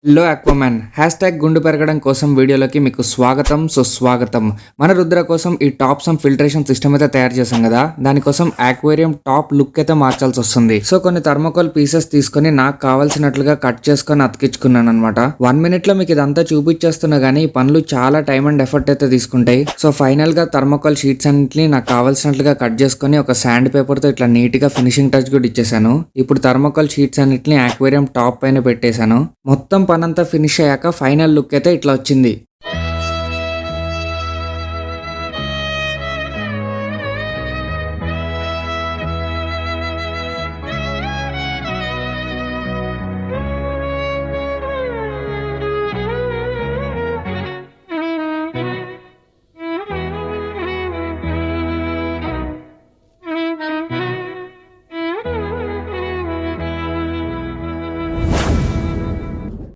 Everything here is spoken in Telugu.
హలో అక్వామ్యాన్ గుండు పెరగడం కోసం వీడియోలోకి మీకు స్వాగతం సుస్వాగతం. మన రుద్ర కోసం ఈ టాప్ సమ్ ఫిల్టరేషన్ సిస్టమ్ అయితే తయారు చేశాం కదా, దానికోసం ఆక్వేరియం టాప్ లుక్ అయితే మార్చాల్సి వస్తుంది. సో కొన్ని థర్మోకోల్ పీసెస్ తీసుకొని నాకు కావాల్సినట్లుగా కట్ చేసుకొని అతికించుకున్నాను అనమాట. 1 minute లో మీకు ఇదంతా చూపించేస్తున్నా గానీ ఈ పనులు చాలా టైం అండ్ ఎఫర్ట్ అయితే తీసుకుంటాయి. సో ఫైనల్ గా థర్మోకోల్ షీట్స్ అన్నింటినీ నాకు కావాల్సినట్లుగా కట్ చేసుకొని ఒక శాండ్ పేపర్ తో ఇట్లా నీట్ గా ఫినిషింగ్ టచ్ కూడా ఇచ్చేసాను. ఇప్పుడు థర్మోకోల్ షీట్స్ అన్నింటినీ ఆక్వేరియం టాప్ పైన పెట్టేశాను. మొత్తం పనంతా ఫినిష్ అయ్యాక ఫైనల్ లుక్ అయితే ఇట్లా వచ్చింది.